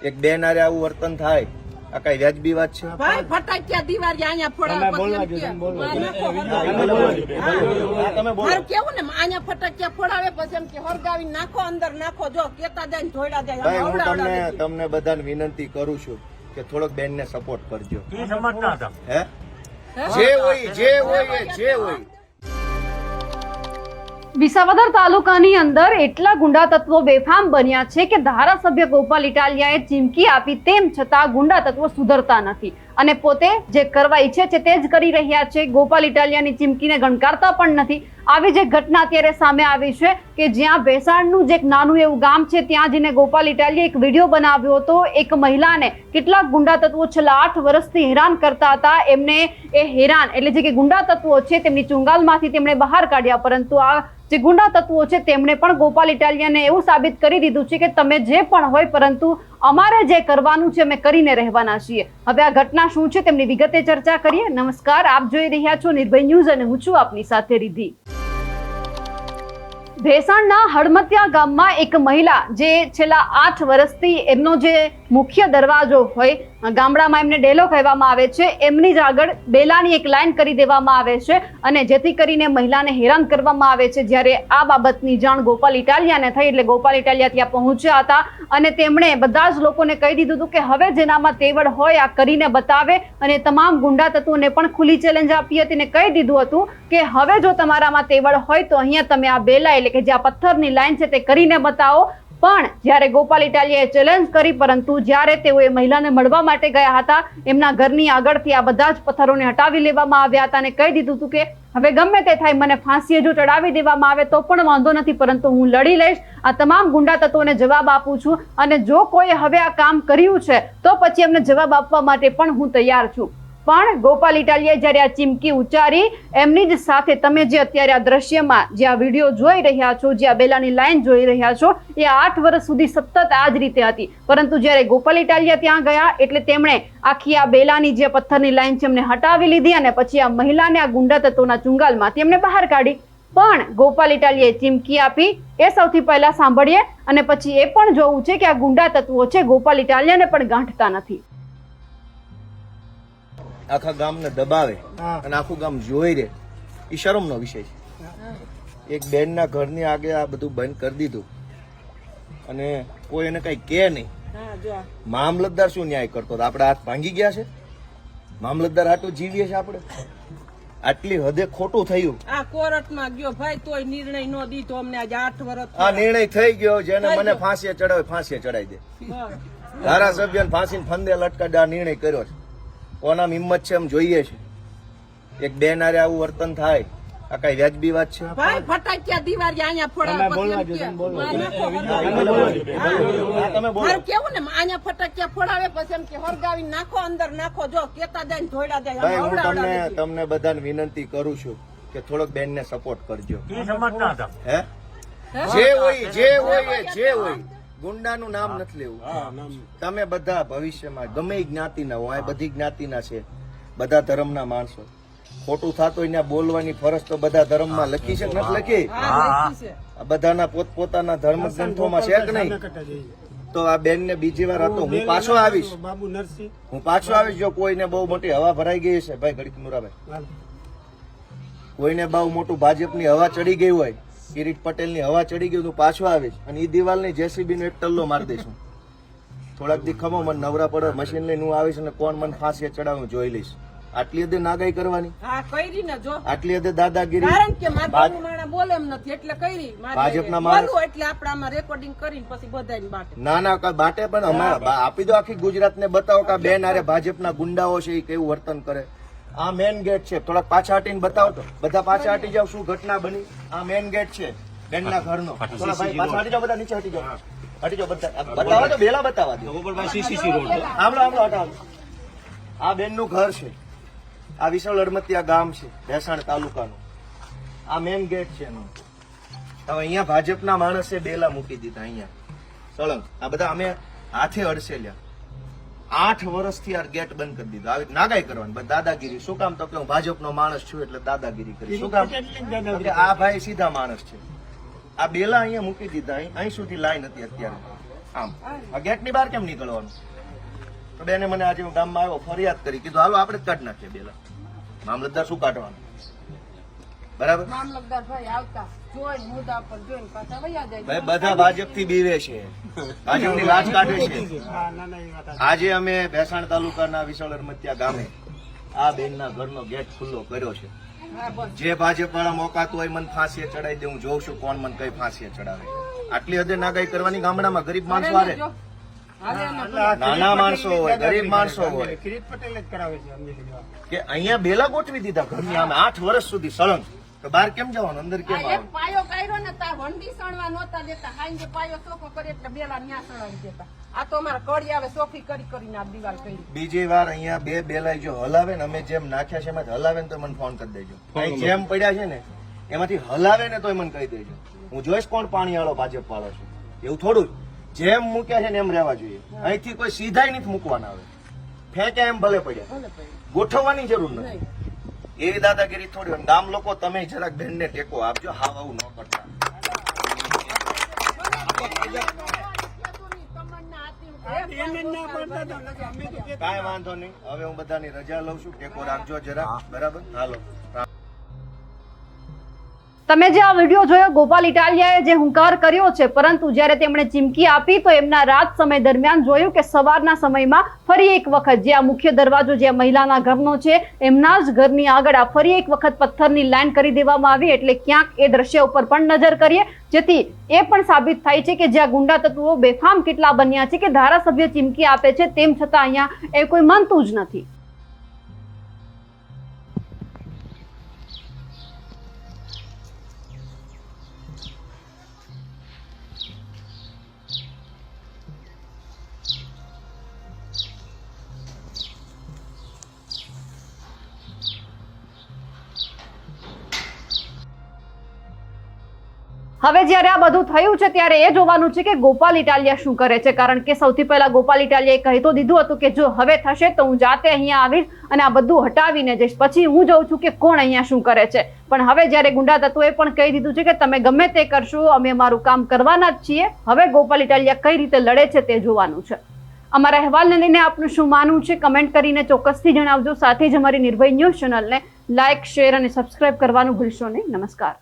એક બેન આરે આવું વર્તન થાય આ કઈ વ્યાજબી વાત છે? ભાઈ ફટાકિયા દિવાળી અહીંયા ફોડાવે કેવું ને અહીંયા ફટાકિયા ફોડાવે પછી એમ કે હરગાવી નાખો અંદર નાખો જો કેતા જાય ને ધોઈડા જાય. હું તમને બધાને વિનંતી કરું છું કે થોડોક બેન ને સપોર્ટ કરજો. હે જે હોય વિસાવદર તાલુકાની અંદર એટલા ગુંડા તત્વો બેફામ બન્યા છે કે ધારાસભ્ય ગોપાલ ઇટાલિયાએ ચીમકી આપી તેમ છતાં ગુંડા તત્વો સુધરતા નથી અને પોતે જે કરવા ઈચ્છે છે તે જ કરી રહ્યા છે. ગોપાલ ઇટાલિયાની ચીમકીને ગણકારતા પણ નથી. આવી જે ઘટના અત્યારે સામે આવી છે કે જ્યાં ભેસાણનું જે એક નાનું એવું ગામ છે ત્યાં જઈને ગોપાલ ઇટાલિયાએ એક વિડીયો બનાવ્યો હતો. એક મહિલાને કેટલાક ગુંડા તત્વો છેલ્લા 8 વર્ષથી હેરાન કરતા હતા. એમને એ હેરાન એટલે જે કે ગુંડા તત્વો છે તેમની ચુંગાલમાંથી તેમણે બહાર કાઢ્યા, પરંતુ આ જે ગુંડા તત્વો છે તેમણે પણ ગોપાલ ઇટાલિયાને એવું સાબિત કરી દીધું છે કે તમે જે પણ હોય પરંતુ અમારે જે કરવાનું છે અમે કરીને રહેવાના છીએ. હવે આ ઘટના શું છે તેમની વિગતે ચર્ચા કરીએ. નમસ્કાર, આપ જોઈ રહ્યા છો નિર્ભય ન્યૂઝ અને હું છું આપની સાથે રિદ્ધિ. ભેસાણના હડમતિયા ગામમાં એક મહિલા જે છેલ્લા 8 વર્ષથી એમનો જે મુખ્ય દરવાજો હોય ગામડામાં એમને ડેલો કહેવામાં આવે છે એમની જ આગળ બેલાની એક લાઈન કરી દેવામાં આવે છે અને જેથી કરીને મહિલાને હેરાન કરવામાં આવે છે. જ્યારે આ બાબતની જાણ ગોપાલ ઇટાલિયાને થઈ એટલે ગોપાલ ઇટાલિયા ત્યાં પહોંચ્યા હતા અને તેમણે બધા જ લોકોને કહી દીધું હતું કે હવે જેનામાં તેવડ હોય આ કરીને બતાવે અને તમામ ગુંડા તત્વોને પણ ખુલ્લી ચેલેન્જ આપી હતી અને કહી દીધું હતું કે હવે જો તમારામાં તેવડ હોય તો અહીંયા તમે આ બેલા એટલે કે જે આ પથ્થરની લાઈન છે તે કરીને બતાવો. પણ જ્યારે ગોપાલ ઇટાલિયાએ ચેલેન્જ કરી પરંતુ જ્યારે તેઓ એ મહિલાને મળવા માટે ગયા હતા એમના ઘરની આગળથી આ બધા જ પથ્થરોને હટાવી લેવામાં આવ્યા હતા અને કહી દીધું હતું કે હવે ગમે તે થાય મને ફાંસીએ જો ચડાવી દેવામાં આવે તો પણ વાંધો નથી પરંતુ હું લડી લઈશ. આ તમામ ગુંડા તત્વોને જવાબ આપું છું અને જો કોઈ હવે આ કામ કર્યું છે તો પછી એમને જવાબ આપવા માટે પણ હું તૈયાર છું. પણ ગોપાલ ઇટાલિયાએ જ્યારે આ ચીમકી ઉચ્ચારી એમની જ સાથે તમે જે અત્યારે આ દ્રશ્યમાં જે આ વિડીયો જોઈ રહ્યા છો, જે આ બેલાની લાઈન જોઈ રહ્યા છો એ 8 વર્ષ સુધી સતત આ જ રીતે હતી. પરંતુ જ્યારે ગોપાલ ઇટાલિયા ત્યાં ગયા એટલે તેમણે આખી આ બેલાની જે પથ્થરની લાઈન છે એમને હટાવી લીધી અને પછી આ મહિલાને આ ગુંડા તત્વોના ચુંગાલમાંથી એમને બહાર કાઢી. પણ ગોપાલ ઇટાલિયાએ ચીમકી આપી એ સૌથી પહેલા સાંભળીએ અને પછી એ પણ જોવું છે કે આ ગુંડા તત્વો છે ગોપાલ ઇટાલિયાને પણ ગાંઠતા નથી. આખા ગામને દબાવે અને આખું ગામ જોઈ રે એ શરમનો વિષય છે. એક બેનના ઘરની આગળ આ બધું બંધ કરી દીધું અને કોઈ એને કઈ કે નહીં. મામલતદાર શું ન્યાય કરતો? આપડે હાથ ભાંગી ગયા છે? મામલતદાર આટલું જીવીએ છે આપણે? આટલી હદે ખોટું થયું. આ કોર્ટમાં ગયો ભાઈ તોય નિર્ણય નો દીધો અમને આજે 8 વર્ષ. આ નિર્ણય થઈ ગયો જેને મને ફાંસીએ ચડાવે ફાંસીએ ચડાવી દે. ધારાસભ્ય ફાંસીને ફંદે લટકાડે આ નિર્ણય કર્યો છે. કોના હિંમત છે એમ જોઈએ છે. એક બેન આરે આવું વર્તન થાય આ કઈ વ્યાજબી વાત છે? ભાઈ ફટાકિયા દિવાળી અહીંયા ફોડાવે કેવું ને અહીંયા ફટાકિયા ફોડાવે પછી એમ કે હરગાવી નાખો અંદર નાખો જો કેતા જાય ને ધોઈડા જાય. હું તમને બધાને વિનંતી કરું છું કે થોડોક બેન ને સપોર્ટ કરજો. હે જે હોય ગુંડાનું નામ નથી લેવું. તમે બધા ભવિષ્યમાં ગમે જ્ઞાતિના હોય, બધી જ્ઞાતિના છે, બધા ધર્મના માણસો. ખોટું થતું એને બોલવાની ફરજ તો બધા ધર્મમાં લખી છે નથી લખી? બધાના પોતપોતાના ધર્મ ગ્રંથોમાં છે કે નહીં? તો આ બેન ને બીજી વાર હતો હું પાછો આવીશ. જો કોઈને બહુ મોટી હવા ભરાઈ ગઈ છે ભાઈ ગણિત મુરાભાઈ, કોઈને બહુ મોટું ભાજપની હવા ચડી ગઈ હોય, કિરીટ પટેલ ની હવા ચડી ગયું તું પાછો આવીશ અને એ દિવાલ ની જેસીબી નો એક ટલ્લો મારી દઈશું. થોડાક દી ખમો મને નવરા પડે મશીન લઈને હું આવીશ અને કોણ મને ફાંસી ચડાવું જોઈ લઈશ. આટલી હદે નાગાઈ કરવાની, આટલી હદે દાદાગીરી. કારણ કે માધવનું માણા બોલે એમ નથી એટલે કરી ભાજપના માણસ એટલે આપણે આમાં રેકોર્ડિંગ કરીને પછી બધાને બાટે ના બાટે પણ અમારા આપી દો. આખી ગુજરાત ને બતાવો કે બેન આરે ભાજપના ગુંડાઓ છે એ કેવું વર્તન કરે. આ મેન ગેટ છે, થોડાક પાછા હટીને બતાવો તો બધા પાછા હટી જાવ શું ઘટના બની. આ મેન ગેટ છે બેનના ઘરનો. થોડા ભાઈ પાછા હટી જાવ, બધા નીચે હટી જાવ બધા બતાવો તો બેલા બતાવા દો. આમળો હટાવો. આ બેન નું ઘર છે. આ વિશાળ હડમતિયા ગામ છે ભેસાણ તાલુકાનું. આ મેન ગેટ છે એનો. હવે અહીંયા ભાજપના માણસે બેલા મૂકી દીધા અહીંયા સળંગ. આ બધા અમે હાથે અડસેલ્યા. 8 વર્ષથી આ ગેટ બંધ કરી દીધો. આવી નાગાઈ કરવાની દાદાગીરી. શું કામ? તો કે હું ભાજપનો માણસ છું એટલે દાદાગીરી કરી. શું કામ? આ ભાઈ સીધા માણસ છે. આ બેલા અહીંયા મૂકી દીધા. અહીં સુધી લાઈન હતી અત્યારે આમ આ ગેટની બહાર કેમ નીકળવાનું? તો બેને મને આજે હું ગામમાં આવ્યો, ફરિયાદ કરી, કીધું હાલો આપણે જ કાઢી નાખીએ બેલા. મામલતદાર શું કાઢવાનું? બરાબર. મામલતદાર ભાઈ આવતા જોઈને મુદ્દા પર જોઈને પાછા વયા જાય. ભાઈ બધા ભાજપથી બીવે છે, ભાજપની લાજ કાઢે છે. આજે અમે ભેસાણ તાલુકાના વિશાળ અરમત્યા ગામે આ બેનના ઘરનો ગેટ ખુલ્લો કર્યો છે. જે ભાજપ વાળા મોકાતું હોય મને ફાંસીએ ચડાવી દે, હું જોઉં છું કોણ મને કઈ ફાંસીએ ચડાવે. આટલી હદે નાગાઈ કરવાની ગામડામાં ગરીબ માણસો આવે, નાના માણસો હોય, ગરીબ માણસો હોય કે અહીંયા બેલા ગોઠવી દીધા ઘરની આમે 8 વર્ષ સુધી સળંગ. તો બહાર કેમ જવાનું, અંદર કેમ આવવાનું? પાયો કાઢ્યો ને તાર વંડી સણવા નહોતા દેતા, હાંજે પાયો ચોખ્ખો કરે એટલે બેલા ન્યા સણાવી દેતા. આ તો અમારા કડી આવે ચોખ્ખી કરીને આ દિવાલ કરી. બીજી વાર અહીંયા બે બેલા જો હલાવે ને, અમે જેમ નાખ્યા છે એમાંથી હલાવે ને તો મને ફોન કરી દેજો. અહીં જેમ પડ્યા છે ને એમાંથી હલાવે ને તો મને કહી દેજો. હું જોઈશ કોણ પાણી વાળો ભાજપ વાળો છે. એવું થોડું જેમ મૂક્યા છે ને એમ રહેવા જોઈએ. અહીંથી કોઈ સીધાઈ નથી મૂકવાના આવે, ફેંક્યા એમ ભલે પડ્યા, ગોઠવવાની જરૂર નથી. એવી દાદાગીરી થોડી હોય. ગામ લોકો તમે જરાક બેનને ટેકો આપજો, હાવ આવું ન કરતા. કાંઈ વાંધો નહીં, હવે હું બધાની રજા લઉં છું, ટેકો રાખજો જરા. બરાબર, હાલો. તમે જે આ વિડીયો જોયો, ગોપાલ ઇટાલિયાએ જે હુંકાર કર્યો છે, પરંતુ જ્યારે તેમણે ચીમકી આપી તો એમના રાત સમય દરમિયાન જોયું કે સવારના સમયમાં ફરી એક વખત જે આ મુખ્ય દરવાજો જે મહિલાના ઘરનો છે એમના જ ઘરની આગળ આ ફરી એક વખત પથ્થરની લાઈન કરી દેવામાં આવી. એટલે ક્યાંક એ દ્રશ્ય ઉપર પણ નજર કરીએ, જેથી એ પણ સાબિત થાય છે કે જ્યાં ગુંડા તત્વો બેફામ કેટલા બન્યા છે કે ધારાસભ્ય ચીમકી આપે છે તેમ છતાં અહીંયા એ કોઈ માનતું જ નથી. હવે જ્યારે આ બધું થયું છે ત્યારે એ જોવાનું છે કે ગોપાલ ઇટાલિયા શું કરે છે, કારણ કે સૌથી પહેલા ગોપાલ ઇટાલિયાએ કહી તો દીધું હતું કે જો હવે થશે તો હું જાતે અહીંયા આવીશ અને આ બધું હટાવીને જઈશ, પછી હું જોઉં છું કે કોણ અહીંયા શું કરે છે. પણ હવે જ્યારે ગુંડા તત્વોએ પણ કહી દીધું છે કે તમે ગમે તે કરશો, અમે અમારું કામ કરવાના જ છીએ. હવે ગોપાલ ઇટાલિયા કઈ રીતે લડે છે તે જોવાનું છે. અમારા અહેવાલને લઈને આપનું શું માનવું છે કમેન્ટ કરીને ચોક્કસથી જણાવજો. સાથે જ અમારી નિર્ભય ન્યૂઝ ચેનલને લાઇક, શેર અને સબસ્ક્રાઇબ કરવાનું ભૂલશો નહીં. નમસ્કાર.